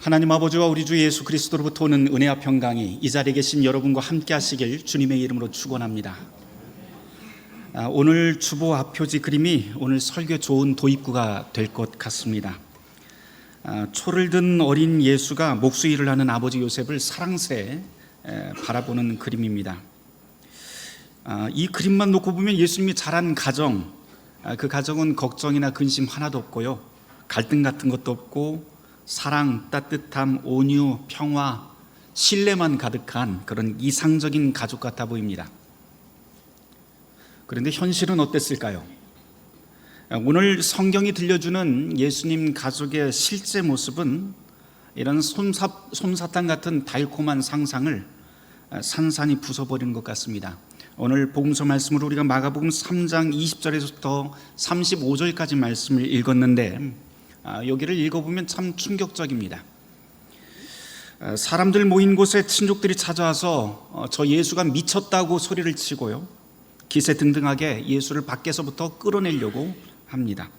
하나님 아버지와 우리 주 예수 그리스도로부터 오는 은혜와 평강이 이 자리에 계신 여러분과 함께 하시길 주님의 이름으로 축원합니다. 오늘 주보 앞표지 그림이 오늘 설교 좋은 도입구가 될 것 같습니다. 초를 든 어린 예수가 목수일을 하는 아버지 요셉을 사랑스레 바라보는 그림입니다. 이 그림만 놓고 보면 예수님이 자란 가정, 그 가정은 걱정이나 근심 하나도 없고요, 갈등 같은 것도 없고 사랑, 따뜻함, 온유, 평화, 신뢰만 가득한 그런 이상적인 가족 같아 보입니다. 그런데 현실은 어땠을까요? 오늘 성경이 들려주는 예수님 가족의 실제 모습은 이런 솜사탕 같은 달콤한 상상을 산산이 부숴버리는 것 같습니다. 오늘 복음서 말씀으로 우리가 마가복음 3장 20절에서부터 35절까지 말씀을 읽었는데 여기를 읽어보면 참 충격적입니다. 사람들 모인 곳에 친족들이 찾아와서 저 예수가 미쳤다고 소리를 치고요, 기세등등하게 예수를 밖에서부터 끌어내려고 합니다.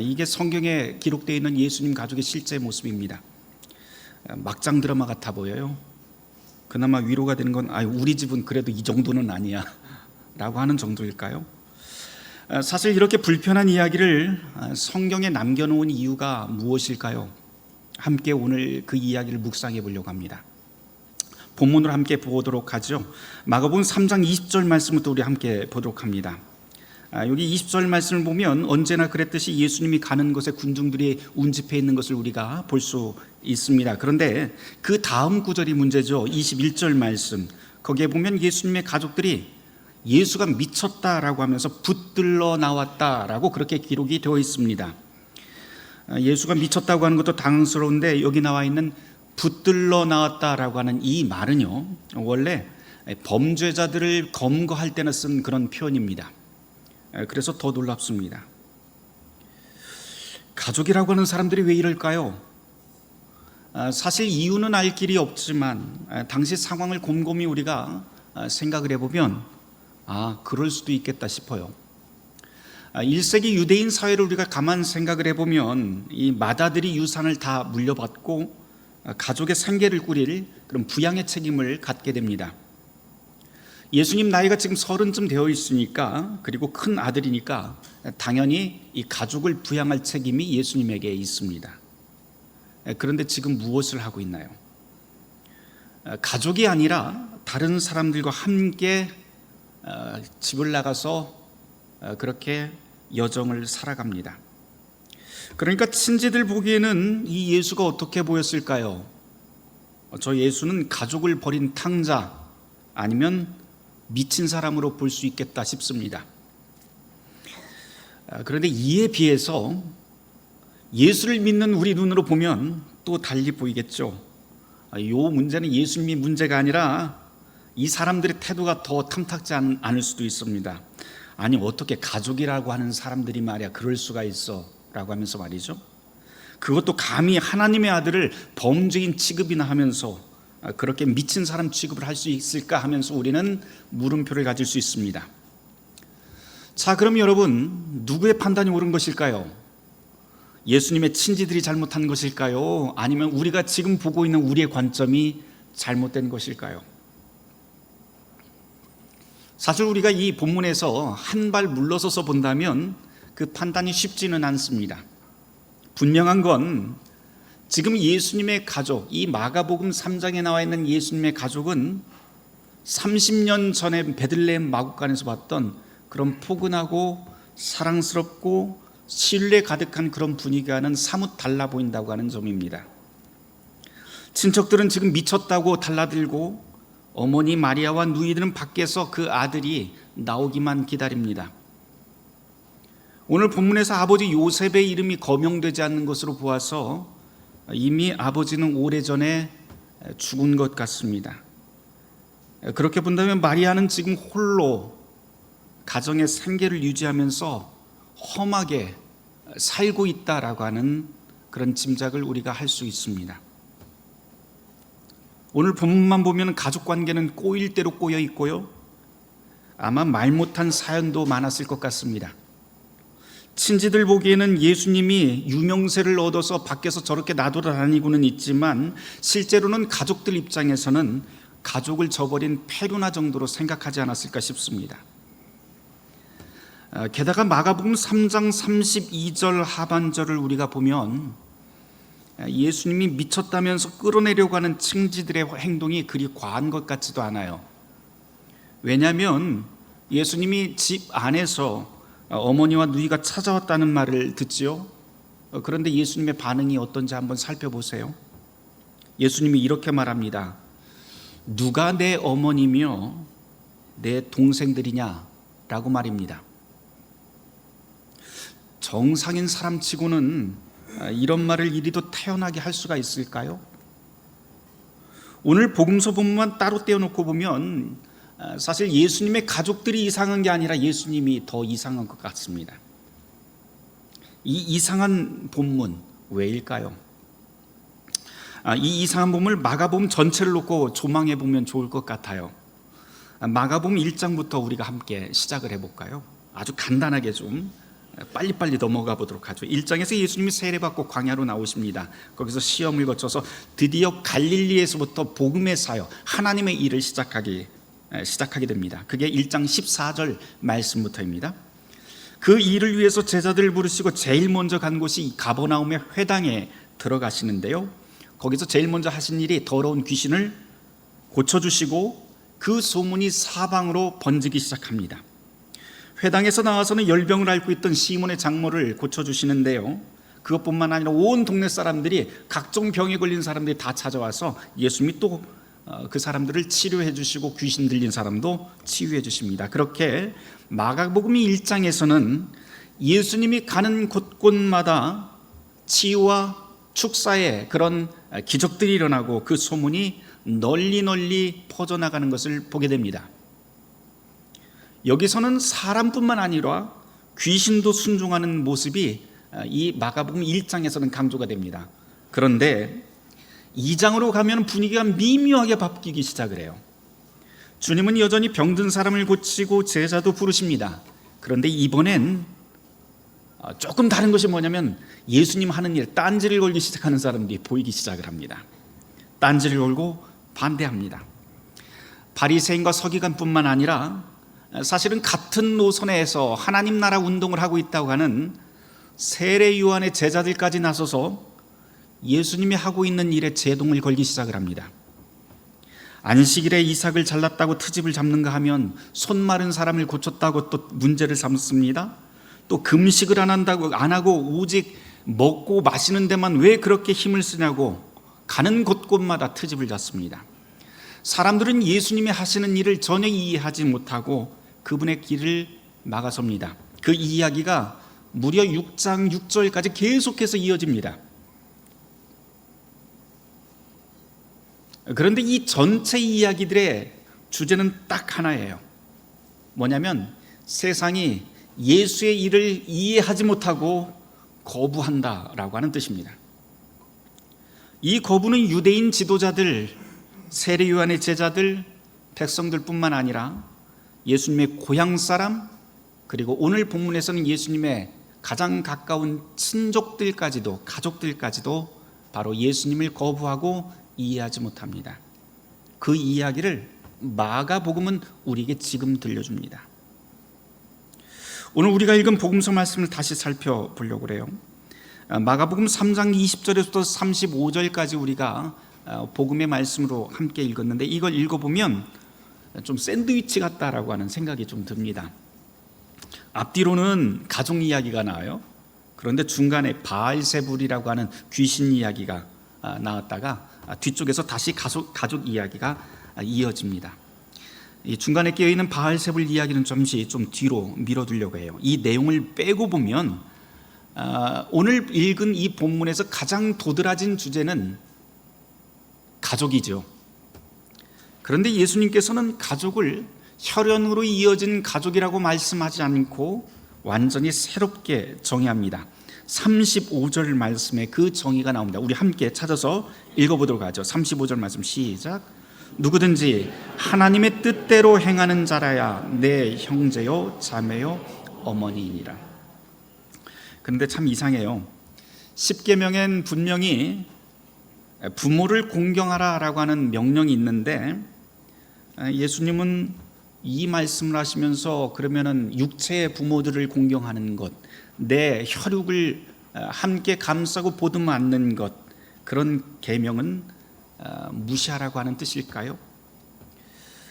이게 성경에 기록되어 있는 예수님 가족의 실제 모습입니다. 막장 드라마 같아 보여요. 그나마 위로가 되는 건 우리 집은 그래도 이 정도는 아니야 라고 하는 정도일까요? 사실 이렇게 불편한 이야기를 성경에 남겨놓은 이유가 무엇일까요? 함께 오늘 그 이야기를 묵상해 보려고 합니다. 본문으로 함께 보도록 하죠. 마가복음 3장 20절 말씀부터 우리 함께 보도록 합니다. 여기 20절 말씀을 보면 언제나 그랬듯이 예수님이 가는 곳에 군중들이 운집해 있는 것을 우리가 볼 수 있습니다. 그런데 그 다음 구절이 문제죠. 21절 말씀, 거기에 보면 예수님의 가족들이 예수가 미쳤다라고 하면서 붙들러 나왔다라고 그렇게 기록이 되어 있습니다. 예수가 미쳤다고 하는 것도 당황스러운데 여기 나와 있는 붙들러 나왔다라고 하는 이 말은요, 원래 범죄자들을 검거할 때나 쓴 그런 표현입니다. 그래서 더 놀랍습니다. 가족이라고 하는 사람들이 왜 이럴까요? 사실 이유는 알 길이 없지만 당시 상황을 곰곰이 우리가 생각을 해보면 그럴 수도 있겠다 싶어요. 1세기 유대인 사회를 우리가 가만 생각을 해보면 이 맏아들이 유산을 다 물려받고 가족의 생계를 꾸릴 그런 부양의 책임을 갖게 됩니다. 예수님 나이가 지금 30쯤 되어 있으니까, 그리고 큰 아들이니까 당연히 이 가족을 부양할 책임이 예수님에게 있습니다. 그런데 지금 무엇을 하고 있나요? 가족이 아니라 다른 사람들과 함께 집을 나가서 그렇게 여정을 살아갑니다. 그러니까 친지들 보기에는 이 예수가 어떻게 보였을까요? 저 예수는 가족을 버린 탕자, 아니면 미친 사람으로 볼 수 있겠다 싶습니다. 그런데 이에 비해서 예수를 믿는 우리 눈으로 보면 또 달리 보이겠죠. 이 문제는 예수님이 문제가 아니라 이 사람들의 태도가 더 탐탁지 않을 수도 있습니다. 아니, 어떻게 가족이라고 하는 사람들이 말이야 그럴 수가 있어 라고 하면서 말이죠, 그것도 감히 하나님의 아들을 범죄인 취급이나 하면서 그렇게 미친 사람 취급을 할 수 있을까 하면서 우리는 물음표를 가질 수 있습니다. 자, 그럼 여러분, 누구의 판단이 옳은 것일까요? 예수님의 친지들이 잘못한 것일까요? 아니면 우리가 지금 보고 있는 우리의 관점이 잘못된 것일까요? 사실 우리가 이 본문에서 한 발 물러서서 본다면 그 판단이 쉽지는 않습니다. 분명한 건 지금 예수님의 가족, 이 마가복음 3장에 나와 있는 예수님의 가족은 30년 전에 베들레헴 마구간에서 봤던 그런 포근하고 사랑스럽고 신뢰 가득한 그런 분위기와는 사뭇 달라 보인다고 하는 점입니다. 친척들은 지금 미쳤다고 달라들고 어머니 마리아와 누이들은 밖에서 그 아들이 나오기만 기다립니다. 오늘 본문에서 아버지 요셉의 이름이 거명되지 않는 것으로 보아서 이미 아버지는 오래전에 죽은 것 같습니다. 그렇게 본다면 마리아는 지금 홀로 가정의 생계를 유지하면서 험하게 살고 있다라고 하는 그런 짐작을 우리가 할 수 있습니다. 오늘 본문만 보면 가족관계는 꼬일 대로 꼬여 있고요, 아마 말 못한 사연도 많았을 것 같습니다. 친지들 보기에는 예수님이 유명세를 얻어서 밖에서 저렇게 나돌아다니고는 있지만 실제로는 가족들 입장에서는 가족을 저버린 페루나 정도로 생각하지 않았을까 싶습니다. 게다가 마가복음 3장 32절 하반절을 우리가 보면 예수님이 미쳤다면서 끌어내려고 하는 친지들의 행동이 그리 과한 것 같지도 않아요. 왜냐하면 예수님이 집 안에서 어머니와 누이가 찾아왔다는 말을 듣지요. 그런데 예수님의 반응이 어떤지 한번 살펴보세요. 예수님이 이렇게 말합니다. 누가 내 어머니며 내 동생들이냐? 라고 말입니다. 정상인 사람치고는 이런 말을 이리도 태연하게 할 수가 있을까요? 오늘 복음서 본문만 따로 떼어놓고 보면 사실 예수님의 가족들이 이상한 게 아니라 예수님이 더 이상한 것 같습니다. 이 이상한 본문 왜일까요? 이 이상한 본문을 마가복음 전체를 놓고 조망해 보면 좋을 것 같아요. 마가복음 1장부터 우리가 함께 시작을 해볼까요? 아주 간단하게 좀 빨리빨리 넘어가 보도록 하죠. 1장에서 예수님이 세례받고 광야로 나오십니다. 거기서 시험을 거쳐서 드디어 갈릴리에서부터 복음의 사역, 하나님의 일을 시작하게 됩니다. 그게 1장 14절 말씀부터입니다. 그 일을 위해서 제자들을 부르시고 제일 먼저 간 곳이 가버나움의 회당에 들어가시는데요. 거기서 제일 먼저 하신 일이 더러운 귀신을 고쳐주시고 그 소문이 사방으로 번지기 시작합니다. 회당에서 나와서는 열병을 앓고 있던 시몬의 장모를 고쳐주시는데요. 그것뿐만 아니라 온 동네 사람들이, 각종 병에 걸린 사람들이 다 찾아와서 예수님이 또 그 사람들을 치료해 주시고 귀신 들린 사람도 치유해 주십니다. 그렇게 마가복음 1장에서는 예수님이 가는 곳곳마다 치유와 축사의 그런 기적들이 일어나고 그 소문이 널리 퍼져나가는 것을 보게 됩니다. 여기서는 사람뿐만 아니라 귀신도 순종하는 모습이 이 마가복음 1장에서는 강조가 됩니다. 그런데 2장으로 가면 분위기가 미묘하게 바뀌기 시작을 해요. 주님은 여전히 병든 사람을 고치고 제자도 부르십니다. 그런데 이번엔 조금 다른 것이 뭐냐면 예수님 하는 일, 딴지를 걸기 시작하는 사람들이 보이기 시작을 합니다. 딴지를 걸고 반대합니다. 바리새인과 서기관뿐만 아니라 사실은 같은 노선에서 하나님 나라 운동을 하고 있다고 하는 세례 요한의 제자들까지 나서서 예수님이 하고 있는 일에 제동을 걸기 시작을 합니다. 안식일에 이삭을 잘랐다고 트집을 잡는가 하면 손 마른 사람을 고쳤다고 또 문제를 삼습니다. 또 금식을 안 하고 오직 먹고 마시는 데만 왜 그렇게 힘을 쓰냐고 가는 곳곳마다 트집을 잡습니다. 사람들은 예수님이 하시는 일을 전혀 이해하지 못하고 그분의 길을 막아섭니다. 그 이야기가 무려 6장 6절까지 계속해서 이어집니다. 그런데 이 전체 이야기들의 주제는 딱 하나예요. 뭐냐면 세상이 예수의 일을 이해하지 못하고 거부한다라고 하는 뜻입니다. 이 거부는 유대인 지도자들, 세례 요한의 제자들, 백성들뿐만 아니라 예수님의 고향 사람, 그리고 오늘 본문에서는 예수님의 가장 가까운 친족들까지도, 가족들까지도 바로 예수님을 거부하고 이해하지 못합니다. 그 이야기를 마가복음은 우리에게 지금 들려줍니다. 오늘 우리가 읽은 복음서 말씀을 다시 살펴보려고 그래요. 마가복음 3장 20절에서부터 35절까지 우리가 복음의 말씀으로 함께 읽었는데 이걸 읽어보면 좀 샌드위치 같다라고 하는 생각이 좀 듭니다. 앞뒤로는 가족 이야기가 나와요. 그런데 중간에 바알세불이라고 하는 귀신 이야기가 나왔다가 뒤쪽에서 다시 가족 이야기가 이어집니다. 이 중간에 끼어있는 바알세불 이야기는 잠시 좀 뒤로 밀어두려고 해요. 이 내용을 빼고 보면 오늘 읽은 이 본문에서 가장 도드라진 주제는 가족이죠. 그런데 예수님께서는 가족을 혈연으로 이어진 가족이라고 말씀하지 않고 완전히 새롭게 정의합니다. 35절 말씀에 그 정의가 나옵니다. 우리 함께 찾아서 읽어보도록 하죠. 35절 말씀 시작. 누구든지 하나님의 뜻대로 행하는 자라야 내 형제요 자매요 어머니이니라. 그런데 참 이상해요. 십계명엔 분명히 부모를 공경하라라고 하는 명령이 있는데 예수님은 이 말씀을 하시면서 그러면은 육체의 부모들을 공경하는 것, 내 혈육을 함께 감싸고 보듬어 안는 것, 그런 계명은 무시하라고 하는 뜻일까요?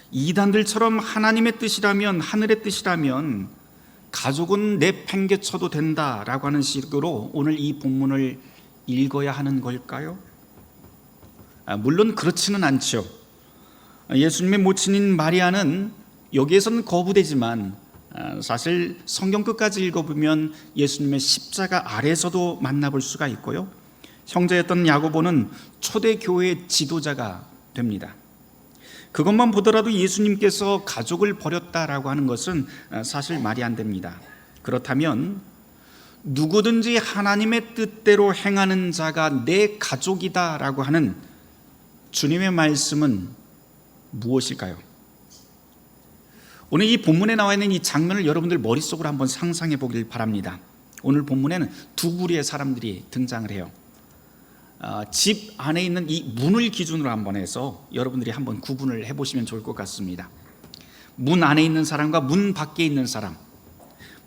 이단들처럼 하나님의 뜻이라면, 하늘의 뜻이라면 가족은 내팽개쳐도 된다라고 하는 식으로 오늘 이 본문을 읽어야 하는 걸까요? 물론 그렇지는 않죠. 예수님의 모친인 마리아는 여기에서는 거부되지만 사실 성경 끝까지 읽어보면 예수님의 십자가 아래서도 만나볼 수가 있고요, 형제였던 야고보는 초대교회의 지도자가 됩니다. 그것만 보더라도 예수님께서 가족을 버렸다라고 하는 것은 사실 말이 안 됩니다. 그렇다면 누구든지 하나님의 뜻대로 행하는 자가 내 가족이다라고 하는 주님의 말씀은 무엇일까요? 오늘 이 본문에 나와 있는 이 장면을 여러분들 머릿속으로 한번 상상해 보길 바랍니다. 오늘 본문에는 두 부류의 사람들이 등장을 해요. 집 안에 있는 이 문을 기준으로 한번 해서 여러분들이 한번 구분을 해보시면 좋을 것 같습니다. 문 안에 있는 사람과 문 밖에 있는 사람.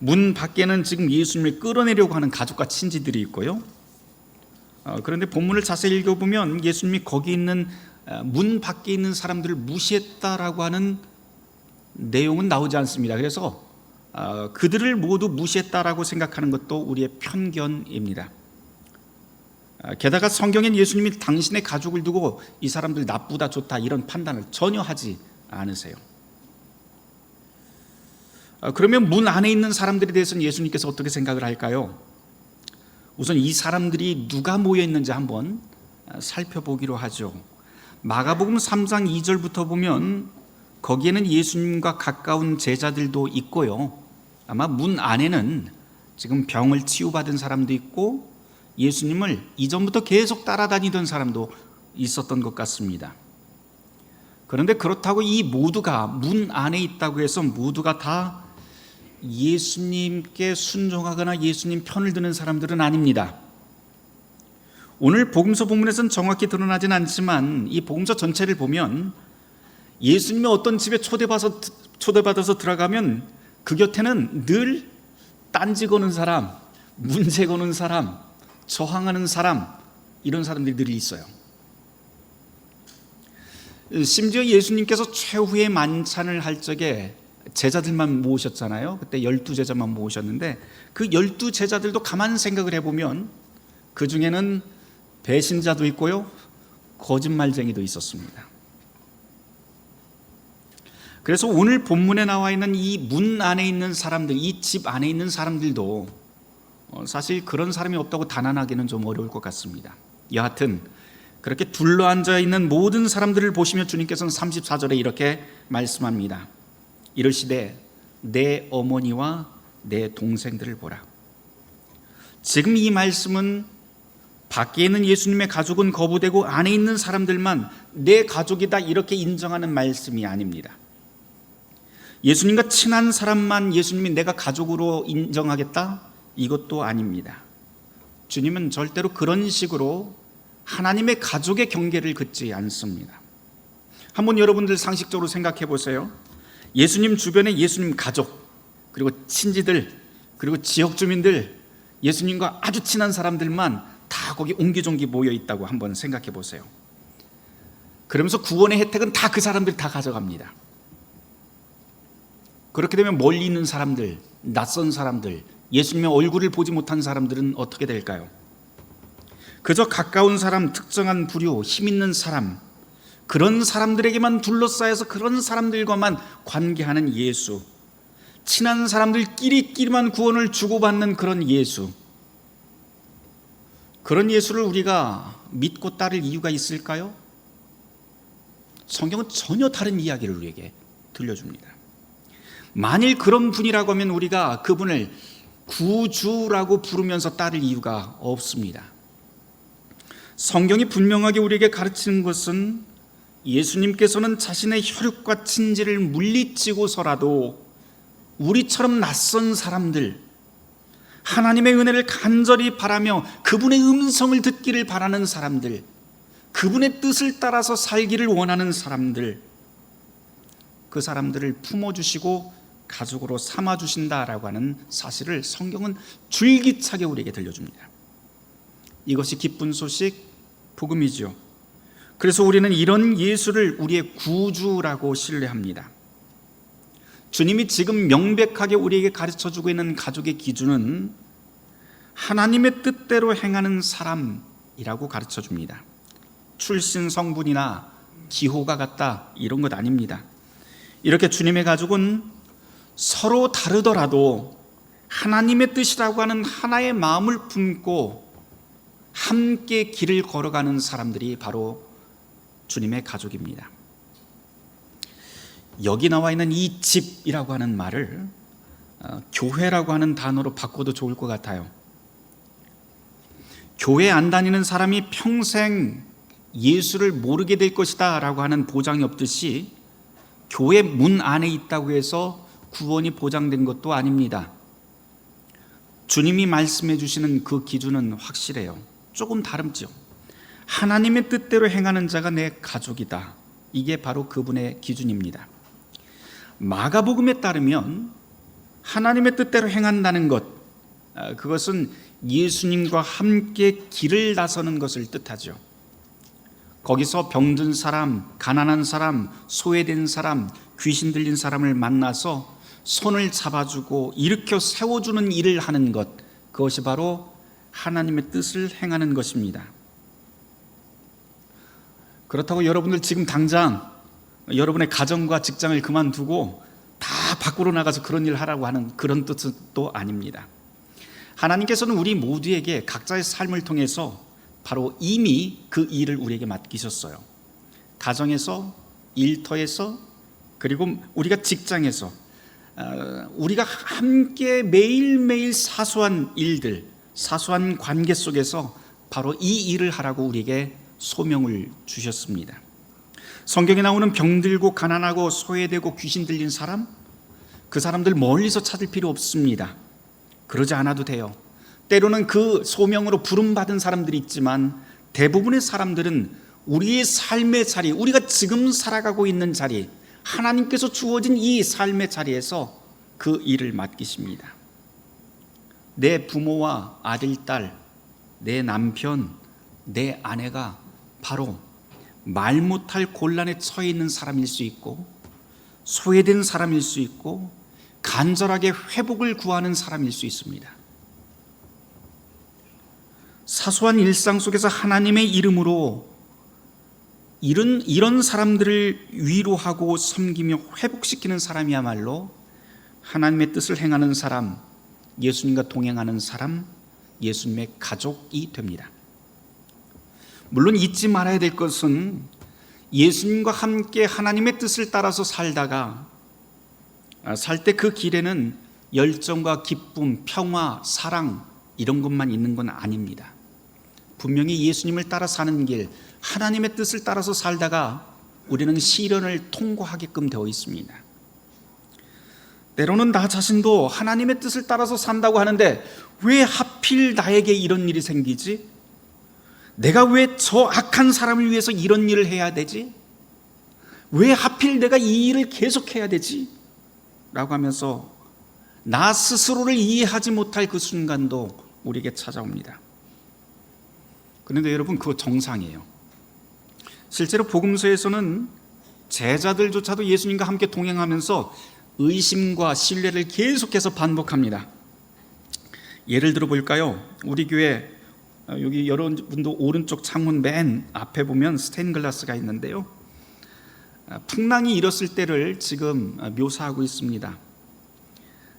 문 밖에는 지금 예수님을 끌어내려고 하는 가족과 친지들이 있고요, 그런데 본문을 자세히 읽어보면 예수님이 거기 있는 문 밖에 있는 사람들을 무시했다라고 하는 내용은 나오지 않습니다. 그래서 그들을 모두 무시했다라고 생각하는 것도 우리의 편견입니다. 게다가 성경엔 예수님이 당신의 가족을 두고 이 사람들 나쁘다 좋다 이런 판단을 전혀 하지 않으세요. 그러면 문 안에 있는 사람들에 대해서는 예수님께서 어떻게 생각을 할까요? 우선 이 사람들이 누가 모여 있는지 한번 살펴보기로 하죠. 마가복음 3장 2절부터 보면 거기에는 예수님과 가까운 제자들도 있고요, 아마 문 안에는 지금 병을 치유받은 사람도 있고 예수님을 이전부터 계속 따라다니던 사람도 있었던 것 같습니다. 그런데 그렇다고 이 모두가 문 안에 있다고 해서 모두가 다 예수님께 순종하거나 예수님 편을 드는 사람들은 아닙니다. 오늘 복음서 본문에서는 정확히 드러나진 않지만 이 복음서 전체를 보면 예수님이 어떤 집에 초대받아서 들어가면 그 곁에는 늘 딴지 거는 사람, 문제 거는 사람, 저항하는 사람, 이런 사람들이 늘 있어요. 심지어 예수님께서 최후의 만찬을 할 적에 제자들만 모으셨잖아요. 그때 12제자만 모으셨는데 그 12제자들도 가만 생각을 해보면 그 중에는 배신자도 있고요, 거짓말쟁이도 있었습니다. 그래서 오늘 본문에 나와 있는 이 문 안에 있는 사람들, 이 집 안에 있는 사람들도 사실 그런 사람이 없다고 단언하기는 좀 어려울 것 같습니다. 여하튼 그렇게 둘러앉아 있는 모든 사람들을 보시며 주님께서는 34절에 이렇게 말씀합니다. 이르시되 내 어머니와 내 동생들을 보라. 지금 이 말씀은 밖에 있는 예수님의 가족은 거부되고 안에 있는 사람들만 내 가족이다 이렇게 인정하는 말씀이 아닙니다. 예수님과 친한 사람만 예수님이 내가 가족으로 인정하겠다? 이것도 아닙니다. 주님은 절대로 그런 식으로 하나님의 가족의 경계를 긋지 않습니다. 한번 여러분들 상식적으로 생각해 보세요. 예수님 주변에 예수님 가족, 그리고 친지들, 그리고 지역 주민들, 예수님과 아주 친한 사람들만 다 거기 옹기종기 모여 있다고 한번 생각해 보세요. 그러면서 구원의 혜택은 다 그 사람들이 다 가져갑니다. 그렇게 되면 멀리 있는 사람들, 낯선 사람들, 예수님의 얼굴을 보지 못한 사람들은 어떻게 될까요? 그저 가까운 사람, 특정한 부류, 힘 있는 사람, 그런 사람들에게만 둘러싸여서 그런 사람들과만 관계하는 예수, 친한 사람들끼리만 구원을 주고받는 그런 예수, 그런 예수를 우리가 믿고 따를 이유가 있을까요? 성경은 전혀 다른 이야기를 우리에게 들려줍니다. 만일 그런 분이라고 하면 우리가 그분을 구주라고 부르면서 따를 이유가 없습니다. 성경이 분명하게 우리에게 가르치는 것은 예수님께서는 자신의 혈육과 친지를 물리치고서라도 우리처럼 낯선 사람들, 하나님의 은혜를 간절히 바라며 그분의 음성을 듣기를 바라는 사람들, 그분의 뜻을 따라서 살기를 원하는 사람들, 그 사람들을 품어주시고 가족으로 삼아주신다라고 하는 사실을 성경은 줄기차게 우리에게 들려줍니다. 이것이 기쁜 소식, 복음이죠. 그래서 우리는 이런 예수를 우리의 구주라고 신뢰합니다. 주님이 지금 명백하게 우리에게 가르쳐주고 있는 가족의 기준은 하나님의 뜻대로 행하는 사람이라고 가르쳐줍니다. 출신 성분이나 기호가 같다 이런 것 아닙니다. 이렇게 주님의 가족은 서로 다르더라도 하나님의 뜻이라고 하는 하나의 마음을 품고 함께 길을 걸어가는 사람들이 바로 주님의 가족입니다. 여기 나와 있는 이 집이라고 하는 말을 교회라고 하는 단어로 바꿔도 좋을 것 같아요. 교회 안 다니는 사람이 평생 예수를 모르게 될 것이다 라고 하는 보장이 없듯이 교회 문 안에 있다고 해서 구원이 보장된 것도 아닙니다. 주님이 말씀해 주시는 그 기준은 확실해요. 조금 다름죠. 하나님의 뜻대로 행하는 자가 내 가족이다. 이게 바로 그분의 기준입니다. 마가복음에 따르면 하나님의 뜻대로 행한다는 것, 그것은 예수님과 함께 길을 나서는 것을 뜻하죠. 거기서 병든 사람, 가난한 사람, 소외된 사람, 귀신 들린 사람을 만나서 손을 잡아주고 일으켜 세워주는 일을 하는 것, 그것이 바로 하나님의 뜻을 행하는 것입니다. 그렇다고 여러분들 지금 당장 여러분의 가정과 직장을 그만두고 다 밖으로 나가서 그런 일을 하라고 하는 그런 뜻은 또 아닙니다. 하나님께서는 우리 모두에게 각자의 삶을 통해서 바로 이미 그 일을 우리에게 맡기셨어요. 가정에서, 일터에서, 그리고 우리가 직장에서 우리가 함께 매일매일 사소한 일들, 사소한 관계 속에서 바로 이 일을 하라고 우리에게 소명을 주셨습니다. 성경에 나오는 병들고 가난하고 소외되고 귀신 들린 사람, 그 사람들 멀리서 찾을 필요 없습니다. 그러지 않아도 돼요. 때로는 그 소명으로 부름받은 사람들이 있지만 대부분의 사람들은 우리의 삶의 자리, 우리가 지금 살아가고 있는 자리, 하나님께서 주어진 이 삶의 자리에서 그 일을 맡기십니다. 내 부모와 아들, 딸, 내 남편, 내 아내가 바로 말 못할 곤란에 처해 있는 사람일 수 있고, 소외된 사람일 수 있고, 간절하게 회복을 구하는 사람일 수 있습니다. 사소한 일상 속에서 하나님의 이름으로 이런 사람들을 위로하고 섬기며 회복시키는 사람이야말로 하나님의 뜻을 행하는 사람, 예수님과 동행하는 사람, 예수님의 가족이 됩니다. 물론 잊지 말아야 될 것은 예수님과 함께 하나님의 뜻을 따라서 살다가 살 때 그 길에는 열정과 기쁨, 평화, 사랑 이런 것만 있는 건 아닙니다. 분명히 예수님을 따라 사는 길, 하나님의 뜻을 따라서 살다가 우리는 시련을 통과하게끔 되어 있습니다. 때로는 나 자신도 하나님의 뜻을 따라서 산다고 하는데 왜 하필 나에게 이런 일이 생기지? 내가 왜 저 악한 사람을 위해서 이런 일을 해야 되지? 왜 하필 내가 이 일을 계속해야 되지? 라고 하면서 나 스스로를 이해하지 못할 그 순간도 우리에게 찾아옵니다. 그런데 여러분, 그거 정상이에요. 실제로 복음서에서는 제자들조차도 예수님과 함께 동행하면서 의심과 신뢰를 계속해서 반복합니다. 예를 들어 볼까요? 우리 교회 여기 여러분도 오른쪽 창문 맨 앞에 보면 스테인글라스가 있는데요, 풍랑이 일었을 때를 지금 묘사하고 있습니다.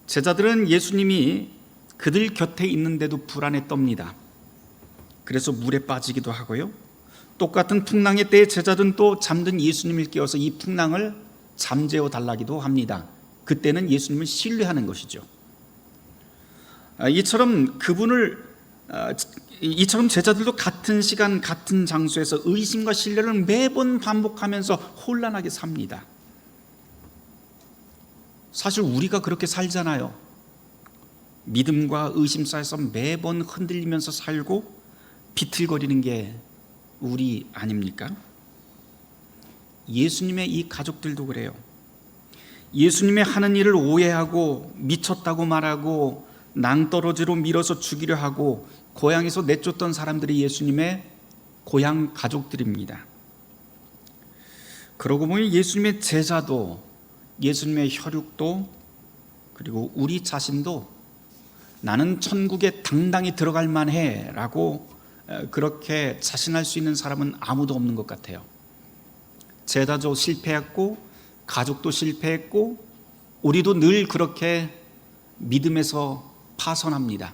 제자들은 예수님이 그들 곁에 있는데도 불안에 떱니다. 그래서 물에 빠지기도 하고요, 똑같은 풍랑의 때에 제자들은 또 잠든 예수님을 깨워서 이 풍랑을 잠재워 달라기도 합니다. 그때는 예수님을 신뢰하는 것이죠. 이처럼 제자들도 같은 시간 같은 장소에서 의심과 신뢰를 매번 반복하면서 혼란하게 삽니다. 사실 우리가 그렇게 살잖아요. 믿음과 의심 사이에서 매번 흔들리면서 살고 비틀거리는 게 우리 아닙니까? 예수님의 이 가족들도 그래요. 예수님의 하는 일을 오해하고 미쳤다고 말하고 낭떠러지로 밀어서 죽이려 하고 고향에서 내쫓던 사람들이 예수님의 고향 가족들입니다. 그러고 보니 예수님의 제자도, 예수님의 혈육도, 그리고 우리 자신도 나는 천국에 당당히 들어갈 만해 라고 그렇게 자신할 수 있는 사람은 아무도 없는 것 같아요. 제자도 실패했고 가족도 실패했고 우리도 늘 그렇게 믿음에서 파선합니다.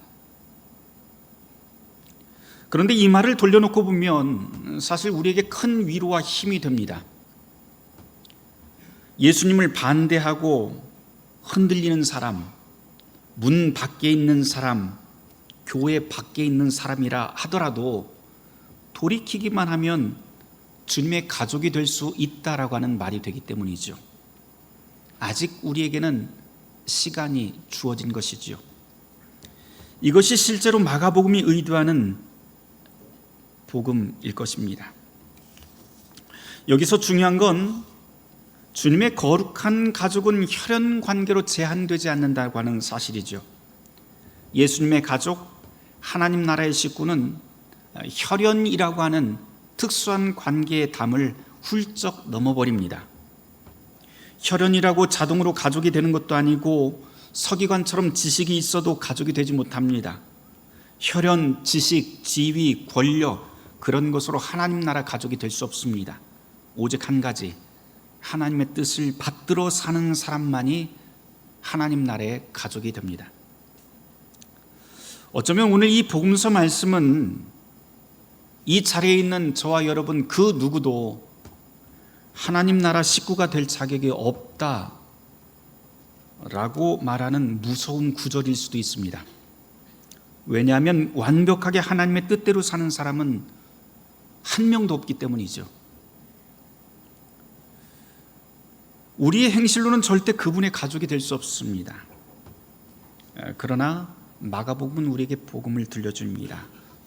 그런데 이 말을 돌려놓고 보면 사실 우리에게 큰 위로와 힘이 됩니다. 예수님을 반대하고 흔들리는 사람, 문 밖에 있는 사람, 교회 밖에 있는 사람이라 하더라도 돌이키기만 하면 주님의 가족이 될 수 있다라고 하는 말이 되기 때문이죠. 아직 우리에게는 시간이 주어진 것이지요. 이것이 실제로 마가복음이 의도하는 복음일 것입니다. 여기서 중요한 건 주님의 거룩한 가족은 혈연 관계로 제한되지 않는다고 하는 사실이죠. 예수님의 가족, 하나님 나라의 식구는 혈연이라고 하는 특수한 관계의 담을 훌쩍 넘어버립니다. 혈연이라고 자동으로 가족이 되는 것도 아니고 서기관처럼 지식이 있어도 가족이 되지 못합니다. 혈연, 지식, 지위, 권력 그런 것으로 하나님 나라 가족이 될 수 없습니다. 오직 한 가지, 하나님의 뜻을 받들어 사는 사람만이 하나님 나라의 가족이 됩니다. 어쩌면 오늘 이 복음서 말씀은 이 자리에 있는 저와 여러분 그 누구도 하나님 나라 식구가 될 자격이 없다라고 말하는 무서운 구절일 수도 있습니다. 왜냐하면 완벽하게 하나님의 뜻대로 사는 사람은 한 명도 없기 때문이죠. 우리의 행실로는 절대 그분의 가족이 될 수 없습니다. 그러나 마가복음은 우리에게 복음을 들려줍니다.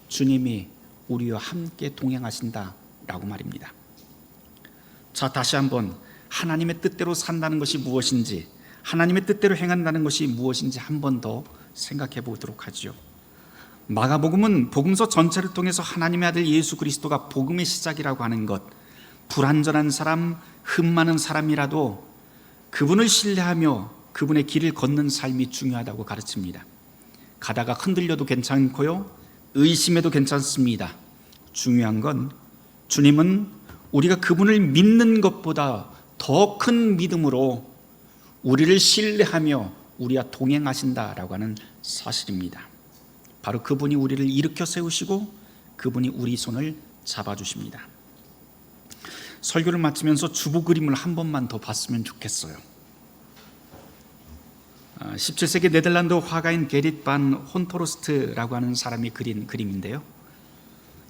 주님이 우리와 함께 동행하신다라고 말입니다. 자, 다시 한번 하나님의 뜻대로 산다는 것이 무엇인지, 하나님의 뜻대로 행한다는 것이 무엇인지 한 번 더 생각해 보도록 하죠. 마가복음은 복음서 전체를 통해서 하나님의 아들 예수 그리스도가 복음의 시작이라고 하는 것, 불완전한 사람, 흠 많은 사람이라도 그분을 신뢰하며 그분의 길을 걷는 삶이 중요하다고 가르칩니다. 가다가 흔들려도 괜찮고요, 의심해도 괜찮습니다. 중요한 건 주님은 우리가 그분을 믿는 것보다 더 큰 믿음으로 우리를 신뢰하며 우리와 동행하신다라고 하는 사실입니다. 바로 그분이 우리를 일으켜 세우시고 그분이 우리 손을 잡아주십니다. 설교를 마치면서 주보 그림을 한 번만 더 봤으면 좋겠어요. 17세기 네덜란드 화가인 게릿 반 혼토로스트라고 하는 사람이 그린 그림인데요,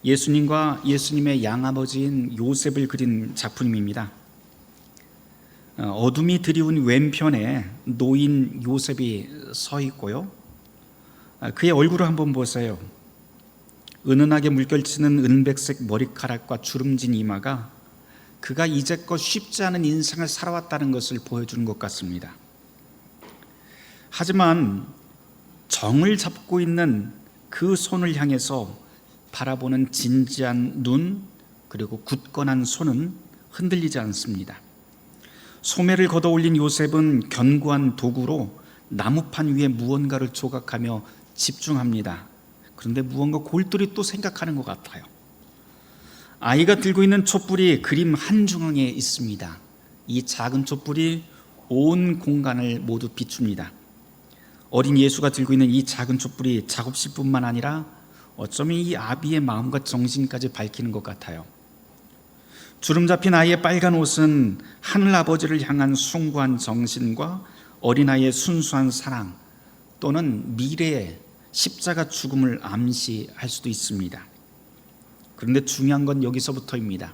예수님과 예수님의 양아버지인 요셉을 그린 작품입니다. 어둠이 드리운 왼편에 노인 요셉이 서 있고요, 그의 얼굴을 한번 보세요. 은은하게 물결치는 은백색 머리카락과 주름진 이마가 그가 이제껏 쉽지 않은 인생을 살아왔다는 것을 보여주는 것 같습니다. 하지만 정을 잡고 있는 그 손을 향해서 바라보는 진지한 눈, 그리고 굳건한 손은 흔들리지 않습니다. 소매를 걷어 올린 요셉은 견고한 도구로 나무판 위에 무언가를 조각하며 집중합니다. 그런데 무언가 골똘히 또 생각하는 것 같아요. 아이가 들고 있는 촛불이 그림 한중앙에 있습니다. 이 작은 촛불이 온 공간을 모두 비춥니다. 어린 예수가 들고 있는 이 작은 촛불이 작업실뿐만 아니라 어쩌면 이 아비의 마음과 정신까지 밝히는 것 같아요. 주름 잡힌 아이의 빨간 옷은 하늘 아버지를 향한 숭고한 정신과 어린아이의 순수한 사랑, 또는 미래의 십자가 죽음을 암시할 수도 있습니다. 그런데 중요한 건 여기서부터입니다.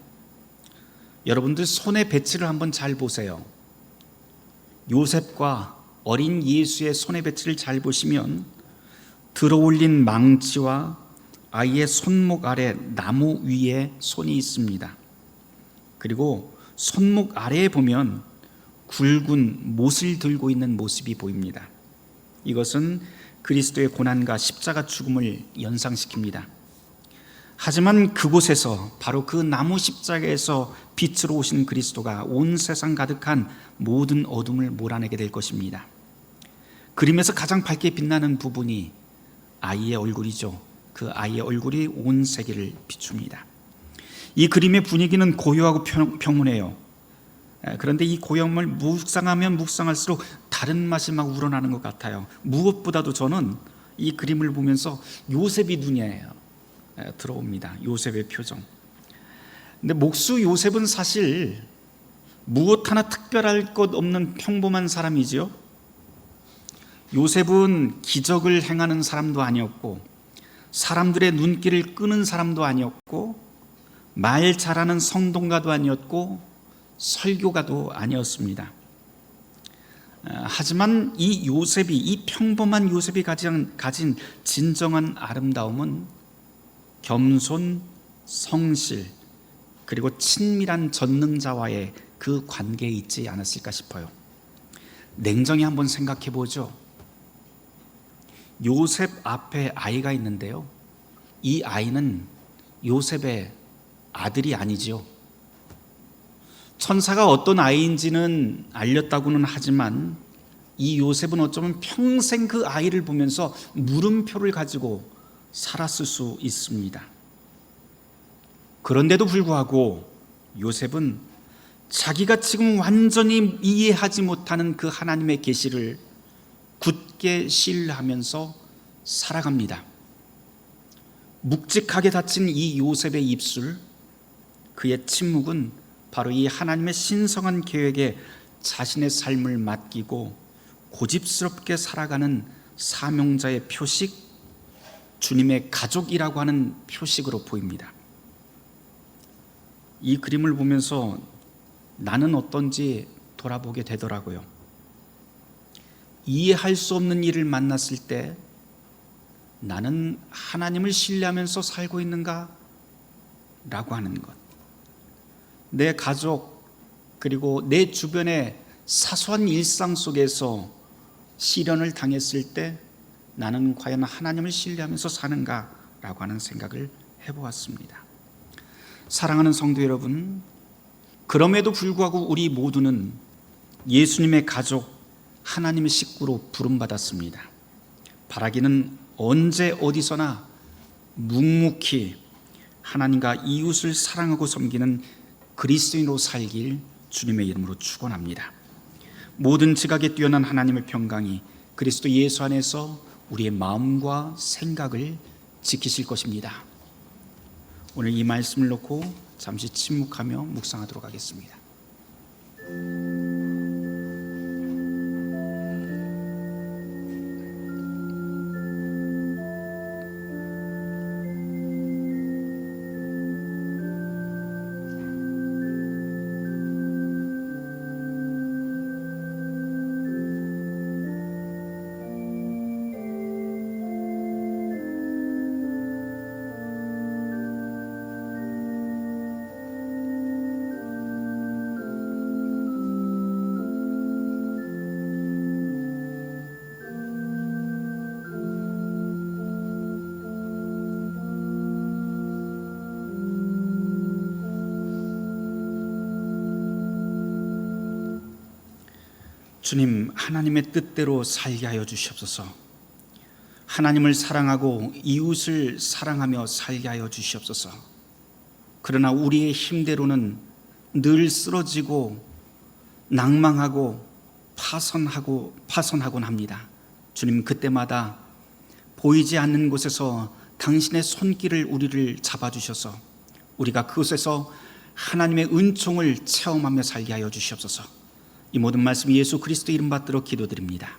여러분들 손의 배치를 한번 잘 보세요. 요셉과 어린 예수의 손의 배치를 잘 보시면 들어올린 망치와 아이의 손목 아래 나무 위에 손이 있습니다. 그리고 손목 아래에 보면 굵은 못을 들고 있는 모습이 보입니다. 이것은 그리스도의 고난과 십자가 죽음을 연상시킵니다. 하지만 그곳에서, 바로 그 나무 십자가에서 빛으로 오신 그리스도가 온 세상 가득한 모든 어둠을 몰아내게 될 것입니다. 그림에서 가장 밝게 빛나는 부분이 아이의 얼굴이죠. 그 아이의 얼굴이 온 세계를 비춥니다. 이 그림의 분위기는 고요하고 평온해요. 그런데 이 고요함을 묵상하면 묵상할수록 다른 맛이 막 우러나는 것 같아요. 무엇보다도 저는 이 그림을 보면서 요셉이 눈에 들어옵니다. 요셉의 표정. 근데 목수 요셉은 사실 무엇 하나 특별할 것 없는 평범한 사람이지요. 요셉은 기적을 행하는 사람도 아니었고, 사람들의 눈길을 끄는 사람도 아니었고, 말 잘하는 성동가도 아니었고, 설교가도 아니었습니다. 하지만 이 요셉이, 이 평범한 요셉이 가진 진정한 아름다움은 겸손, 성실, 그리고 친밀한 전능자와의 그 관계에 있지 않았을까 싶어요. 냉정히 한번 생각해 보죠. 요셉 앞에 아이가 있는데요, 이 아이는 요셉의 아들이 아니지요. 천사가 어떤 아이인지는 알렸다고는 하지만 이 요셉은 어쩌면 평생 그 아이를 보면서 물음표를 가지고 살았을 수 있습니다. 그런데도 불구하고 요셉은 자기가 지금 완전히 이해하지 못하는 그 하나님의 계시를 굳게 신뢰하면서 살아갑니다. 묵직하게 닫힌 이 요셉의 입술, 그의 침묵은 바로 이 하나님의 신성한 계획에 자신의 삶을 맡기고 고집스럽게 살아가는 사명자의 표식, 주님의 가족이라고 하는 표식으로 보입니다. 이 그림을 보면서 나는 어떤지 돌아보게 되더라고요. 이해할 수 없는 일을 만났을 때 나는 하나님을 신뢰하면서 살고 있는가? 라고 하는 것. 내 가족, 그리고 내 주변의 사소한 일상 속에서 시련을 당했을 때 나는 과연 하나님을 신뢰하면서 사는가? 라고 하는 생각을 해보았습니다. 사랑하는 성도 여러분, 그럼에도 불구하고 우리 모두는 예수님의 가족, 하나님의 식구로 부름받았습니다. 바라기는 언제 어디서나 묵묵히 하나님과 이웃을 사랑하고 섬기는 그리스도인으로 살길 주님의 이름으로 축원합니다. 모든 지각에 뛰어난 하나님의 평강이 그리스도 예수 안에서 우리의 마음과 생각을 지키실 것입니다. 오늘 이 말씀을 놓고 잠시 침묵하며 묵상하도록 하겠습니다. 주님, 하나님의 뜻대로 살게 하여 주시옵소서. 하나님을 사랑하고 이웃을 사랑하며 살게 하여 주시옵소서. 그러나 우리의 힘대로는 늘 쓰러지고 낭망하고 파선하곤 합니다. 주님, 그때마다 보이지 않는 곳에서 당신의 손길을 우리를 잡아주셔서 우리가 그곳에서 하나님의 은총을 체험하며 살게 하여 주시옵소서. 이 모든 말씀 예수 그리스도 이름 받들어 기도드립니다.